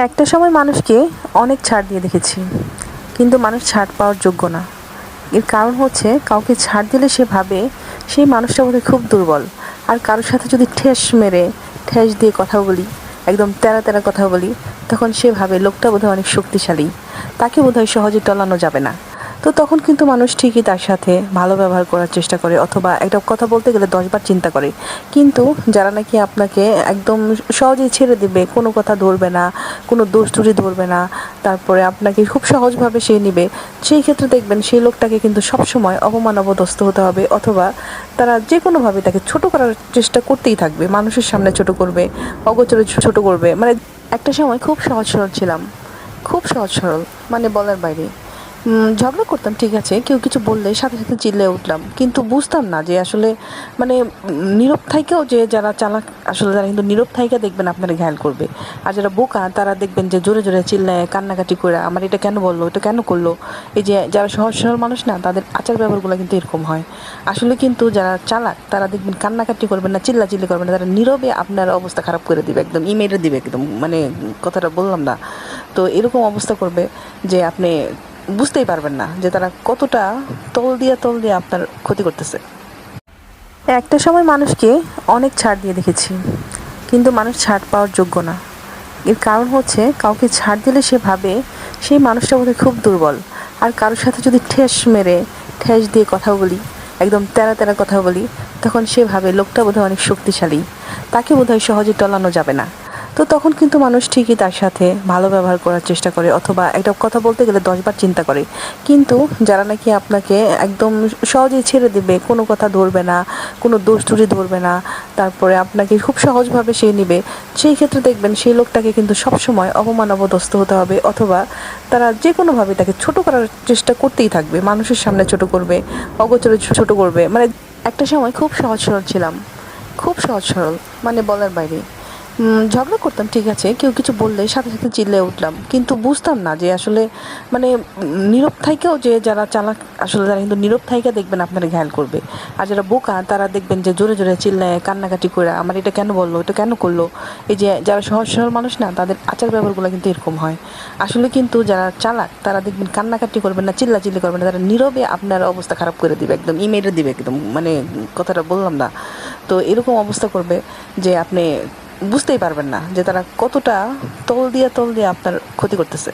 একটা সময় মানুষকে অনেক ছাড় দিয়ে দেখেছি, কিন্তু মানুষ ছাড় পাওয়ার যোগ্য না। এর কারণ হচ্ছে, কাউকে ছাড় দিলে সে ভাবে সেই মানুষটা বোধহয় খুব দুর্বল। আর কারোর সাথে যদি ঠেস দিয়ে কথা বলি, একদম তেরা তেরা কথা বলি, তখন সে ভাবে লোকটা বোধহয় অনেক শক্তিশালী, তাকে বোধহয় সহজে টলানো যাবে না। তো তখন কিন্তু মানুষ ঠিকই তার সাথে ভালো ব্যবহার করার চেষ্টা করে, অথবা একটা কথা বলতে গেলে 10 বার চিন্তা করে। কিন্তু যারা নাকি আপনাকে একদম সহজেই ছেড়ে দেবে, কোনো কথা ধরবে না, কোনো দোষ ত্রুটি ধরবে না, তারপরে আপনাকে খুব সহজভাবে সে নিবে, সেই ক্ষেত্রে দেখবেন সেই লোকটাকে কিন্তু সবসময় অপমান অপদস্থ হতে হবে, অথবা তারা যে কোনোভাবে তাকে ছোট করার চেষ্টা করতেই থাকবে, মানুষের সামনে ছোট করবে, অগোচরে ছোট করবে। মানে একটা সময় খুব সহজ সরল ছিলাম, খুব সহজ সরল, মানে বলার বাইরে। ঝগড়া করতাম, ঠিক আছে, কেউ কিছু বললে সাথে সাথে চিল্লে উঠলাম, কিন্তু বুঝতাম না যে আসলে মানে নীরব থাইকেও যে যারা চালাক, আসলে তারা কিন্তু নীরব থাইকা দেখবেন আপনারা ঘায়াল করবে। আর যারা বোকা তারা দেখবেন যে জোরে জোরে চিল্লায়, কান্নাকাটি করে আমার এটা কেন বললো, এটা কেন করলো। এই যে যারা সহজ সরল মানুষ না, তাদের আচার ব্যবহারগুলো কিন্তু এরকম হয়। আসলে কিন্তু যারা চালাক তারা দেখবেন কান্নাকাটি করবেন না, চিল্লাচিল্লি করবেন না, তারা নীরবে আপনার অবস্থা খারাপ করে দিবে, একদম ইমেলে দিবে, একদম মানে কথাটা বললাম না তো এরকম অবস্থা করবে যে আপনি বুঝতেই পারবেন না যে তারা কতটা তল দিয়ে আপনার ক্ষতি করতেছে। একটা সময় মানুষকে অনেক ছাড় দিয়ে দেখেছি, কিন্তু মানুষ ছাড় পাওয়ার যোগ্য না। এর কারণ হচ্ছে, কাউকে ছাড় দিলে সে ভাবে সেই মানুষটা বোধহয় খুব দুর্বল। আর কারোর সাথে যদি ঠেস দিয়ে কথা বলি, একদম তেরা তেরা কথা বলি, তখন সে ভাবে লোকটা বোধহয় অনেক শক্তিশালী, তাকে বোধহয় সহজে টলানো যাবে না। তো তখন কিন্তু মানুষ ঠিকই তার সাথে ভালো ব্যবহার করার চেষ্টা করে, অথবা একটা কথা বলতে গেলে 10 বার চিন্তা করে। কিন্তু যারা নাকি আপনাকে একদম সহজেই ছেড়ে দেবে, কোনো কথা ধরবে না, কোনো দোষ ত্রুটি ধরবে না, তারপরে আপনাকে খুব সহজভাবে সে নিবে, সেই ক্ষেত্রে দেখবেন সেই লোকটাকে কিন্তু সবসময় অপমান অপদস্থ হতে হবে, অথবা তারা যে কোনোভাবে তাকে ছোট করার চেষ্টা করতেই থাকবে, মানুষের সামনে ছোট করবে, অগোচরে ছোট করবে। মানে একটা সময় খুব সহজ সরল ছিলাম, খুব সহজ সরল, মানে বলার বাইরে। ঝগড়া করতাম, ঠিক আছে, কেউ কিছু বললে সাথে সাথে চিল্লে উঠলাম, কিন্তু বুঝতাম না যে আসলে মানে নীরব থাইকেও যে যারা চালাক, আসলে তারা কিন্তু নীরব থাইকা দেখবেন আপনারা ঘায়াল করবে। আর যারা বোকা তারা দেখবেন যে জোরে জোরে চিল্লায়, কান্নাকাটি করে আমার এটা কেন বললো, এটা কেন করলো। এই যে যারা সহজ সরল মানুষ না, তাদের আচার ব্যবহারগুলো কিন্তু এরকম হয়। আসলে কিন্তু যারা চালাক তারা দেখবেন কান্নাকাটি করবেন না, চিল্লাচিল্লি করবেন না, তারা নীরবে আপনার অবস্থা খারাপ করে দিবে, একদম ইমেলে দিবে, একদম মানে কথাটা বললাম না তো এরকম অবস্থা করবে যে আপনি বুঝতেই পারবেন না যে তারা কতটা তল দিয়ে আপনার ক্ষতি করতেছে।